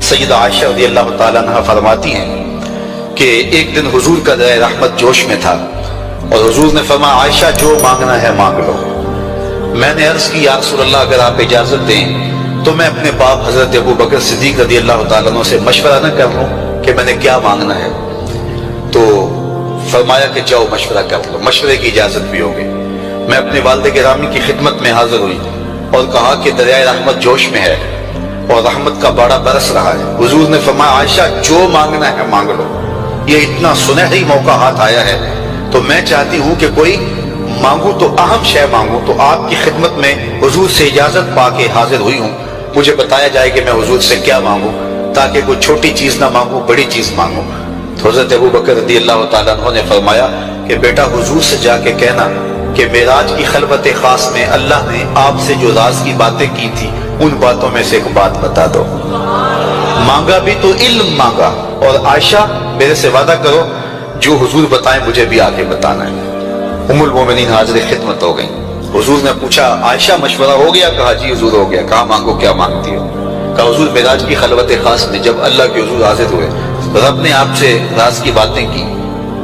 سیدہ عائشہ رضی اللہ تعالیٰ عنہ فرماتی ہیں کہ ایک دن حضور کا درہ رحمت جوش میں تھا اور حضور نے فرمایا عائشہ جو مانگنا ہے مانگ لو۔ میں نے عرض کی یا رسول اللہ اگر آپ اجازت دیں تو میں اپنے باپ حضرت ابو بکر صدیق رضی اللہ تعالیٰ عنہ سے مشورہ نہ کر لوں کہ میں نے کیا مانگنا ہے؟ تو فرمایا کہ جاؤ مشورہ کر لو، مشورے کی اجازت بھی ہوگی۔ میں اپنے والد گرامی کی خدمت میں حاضر ہوئی اور کہا کہ دریائے رحمت جوش میں ہے اور رحمت کا باڑا برس رہا ہے۔ حضور نے فرمایا عائشہ جو مانگنا ہے مانگ لو، یہ اتنا سنہری موقع ہاتھ آیا ہے تو میں چاہتی ہوں کہ کوئی مانگوں تو اہم شے مانگوں۔ تو آپ کی خدمت میں حضور سے اجازت پا کے حاضر ہوئی ہوں، مجھے بتایا جائے کہ میں حضور سے کیا مانگوں تاکہ کوئی چھوٹی چیز نہ مانگوں، بڑی چیز مانگوں۔ تو حضرت ابو بکر رضی اللہ تعالیٰ عنہ نے فرمایا کہ بیٹا حضور سے جا کے کہنا کہ معراج کی خلوت خاص میں اللہ نے آپ سے جو راز کی باتیں کی تھی ان باتوں میں سے ایک بات بتا دو۔ مانگا بھی تو علم مانگا، اور عائشہ میرے سے وعدہ کرو جو حضور بتائیں مجھے بھی آگے بتانا ہے۔ ام المومنین حاضر خدمت ہو گئی۔ حضور نے پوچھا عائشہ مشورہ ہو گیا؟ کہا جی حضور ہو گیا۔ کہا مانگو کیا مانگتی ہو؟ کہا حضور معراج کی خلوت خاص میں جب اللہ کے حضور حاضر ہوئے رب نے آپ سے راز کی باتیں کی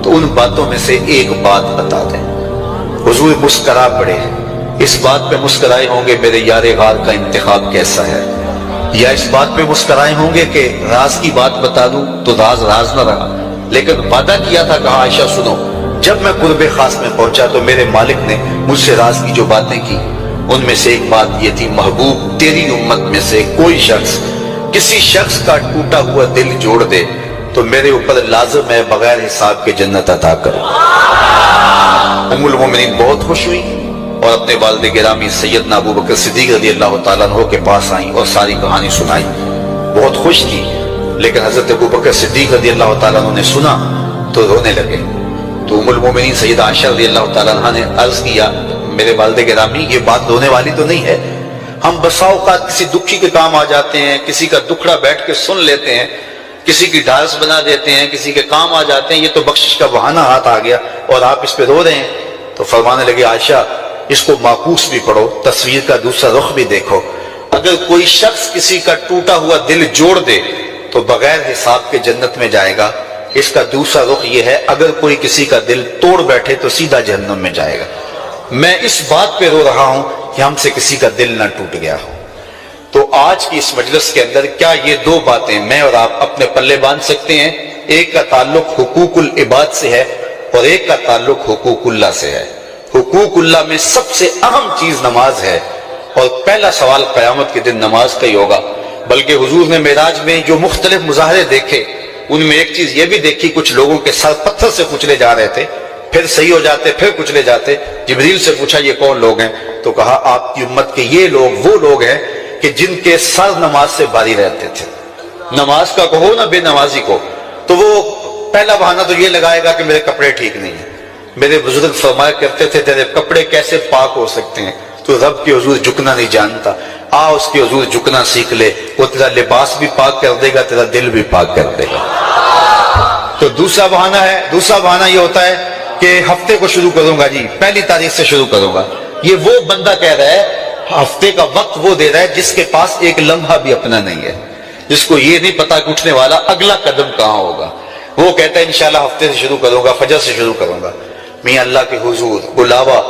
تو ان باتوں میں سے ایک بات بتا دیں۔ حضور مسکرا پڑے، اس بات پہ مسکرائے ہوں گے میرے یار غار کا انتخاب کیسا ہے، یا اس بات پہ مسکرائے ہوں گے کہ راز کی بات بتا دوں تو راز راز نہ رہا، لیکن وعدہ کیا تھا۔ کہا عائشہ سنو، جب میں قرب خاص میں پہنچا تو میرے مالک نے مجھ سے راز کی جو باتیں کی ان میں سے ایک بات یہ تھی، محبوب تیری امت میں سے کوئی شخص کسی شخص کا ٹوٹا ہوا دل جوڑ دے تو میرے اوپر لازم ہے بغیر حساب کے جنت عطا کرو۔ ام المومنین بہت خوش ہوئی اور اپنے والد گرامی سیدنا ابو بکر صدیق رضی اللہ تعالیٰ عنہ کے پاس آئیں اور ساری کہانی سنائی۔ بہت خوش تھی، لیکن حضرت ابو بکر صدیق رضی اللہ تعالیٰ عنہ نے سنا تو رونے لگے۔ تو ام المومنین سیدہ عائشہ رضی اللہ تعالیٰ عنہ نے عرض کیا میرے والد گرامی یہ بات رونے والی تو نہیں ہے، ہم بسا اوقات کسی دکھی کے کام آ جاتے ہیں، کسی کا دکھڑا بیٹھ کے سن لیتے ہیں، کسی کی ڈھارس بنا دیتے ہیں، کسی کے کام آ جاتے ہیں، یہ تو بخشش کا بہانہ ہاتھ آ گیا اور آپ اس پہ رو رہے ہیں۔ تو فرمانے لگے عائشہ اس کو معکوس بھی پڑھو، تصویر کا دوسرا رخ بھی دیکھو، اگر کوئی شخص کسی کا ٹوٹا ہوا دل جوڑ دے تو بغیر حساب کے جنت میں جائے گا، اس کا دوسرا رخ یہ ہے اگر کوئی کسی کا دل توڑ بیٹھے تو سیدھا جہنم میں جائے گا۔ میں اس بات پہ رو رہا ہوں کہ ہم سے کسی کا دل نہ ٹوٹ گیا ہو۔ تو آج کی اس مجلس کے اندر کیا یہ دو باتیں میں اور آپ اپنے پلے باندھ سکتے ہیں؟ ایک کا تعلق حقوق العباد سے ہے اور ایک کا تعلق حقوق اللہ سے ہے۔ حقوق اللہ میں سب سے اہم چیز نماز ہے اور پہلا سوال قیامت کے دن نماز کا ہی ہوگا۔ بلکہ حضور نے معراج میں جو مختلف مظاہرے دیکھے ان میں ایک چیز یہ بھی دیکھی، کچھ لوگوں کے سر پتھر سے کچلے جا رہے تھے، پھر صحیح ہو جاتے، پھر کچلے جاتے۔ جبریل سے پوچھا یہ کون لوگ ہیں؟ تو کہا آپ کی امت کے یہ لوگ وہ لوگ ہیں کہ جن کے سر نماز سے بھاری رہتے تھے۔ نماز کا کہو نہ بے نمازی کو، تو وہ پہلا بہانہ تو یہ لگائے گا کہ میرے کپڑے ٹھیک نہیں ہیں۔ میرے بزرگ فرمایا کرتے تھے تیرے کپڑے کیسے پاک ہو سکتے ہیں؟ تو رب کے حضور جھکنا نہیں جانتا، آ اس کے حضور جھکنا سیکھ لے، وہ تیرا لباس بھی پاک کر دے گا، تیرا دل بھی پاک کر دے گا۔ تو دوسرا بہانہ یہ ہوتا ہے کہ ہفتے کو شروع کروں گا جی، پہلی تاریخ سے شروع کروں گا۔ یہ وہ بندہ کہہ رہا ہے، ہفتے کا وقت وہ دے رہا ہے جس کے پاس ایک لمحہ بھی اپنا نہیں ہے، جس کو یہ نہیں پتا کہ اٹھنے والا اگلا قدم کہاں ہوگا۔ وہ کہتا ہے انشاءاللہ ہفتے سے شروع کروں گا، فجر سے شروع کروں گا۔ میاں اللہ کے حضور بلاوا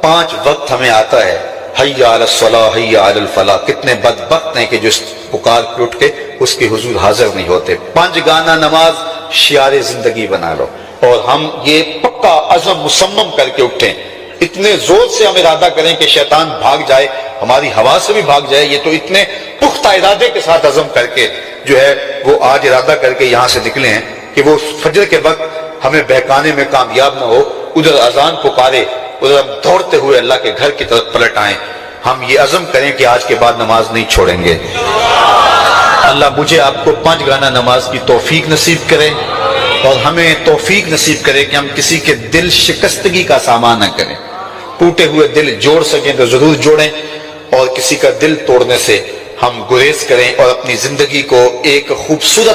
5 وقت ہمیں آتا ہے، حی علی الصلاۃ حی علی الفلاح۔ کتنے بدبخت ہیں کہ جو پکار کے اٹھ کے اس کے حضور حاضر نہیں ہوتے۔ 5 گانا نماز شعار زندگی بنا لو، اور ہم یہ پکا عزم مصمم کر کے اٹھیں، اتنے زور سے ہم ارادہ کریں کہ شیطان بھاگ جائے، ہماری ہوا سے بھی بھاگ جائے۔ یہ تو اتنے پختہ ارادے کے ساتھ عزم کر کے جو ہے وہ آج ارادہ کر کے یہاں سے نکلے ہیں کہ وہ فجر کے وقت ہمیں بہکانے میں کامیاب نہ ہو، ادھر اذان پکارے ادھر ہم دوڑتے ہوئے اللہ کے گھر کی طرف پلٹ آئیں۔ ہم یہ عزم کریں کہ آج کے بعد نماز نہیں چھوڑیں گے۔ اللہ مجھے آپ کو 5 گانا نماز کی توفیق نصیب کرے اور ہمیں توفیق نصیب کرے کہ ہم کسی کے دل شکستگی کا سامان نہ کریں۔ ٹوٹے ہوئے دل جوڑ سکیں تو ضرور جوڑیں، اور کسی کا دل توڑنے سے ہم گریز کریں اور اپنی زندگی کو ایک خوبصورت